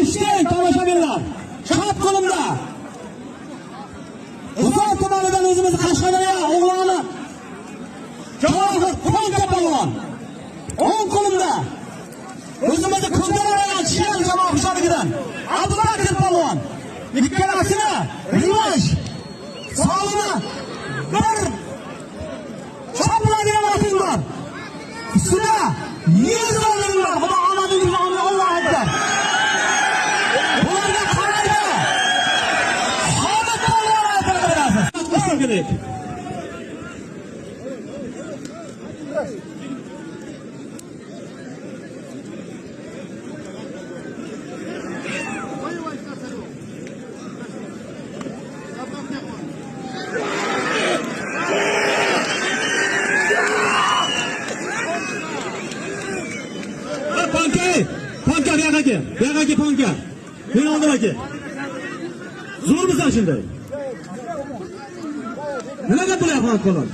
Eshitang tomoshabinlar. Chap qo'limda. Uzoq tumanidan o'zimiz Qashqadaryo o'g'loni. Javohir Qonqa polvon. O'ng qo'limda. O'zimizni ko'zlaridan chiqqan jamoa xo'jaligidan Abdubakir polvon. Ikkalasini revansh. Sog'ligi bir chopiladigan vaqtim bor. Ustida 100 dollar bor. Xudo omadingizni Alloh akbar. Ularga qaraydi. Hamma polvon aytadi. Qo'shib kerak. Panka buyog'aki panka. Men oldim aka. Zo'rmisan shunday? Nimaga bular ham qo'lon?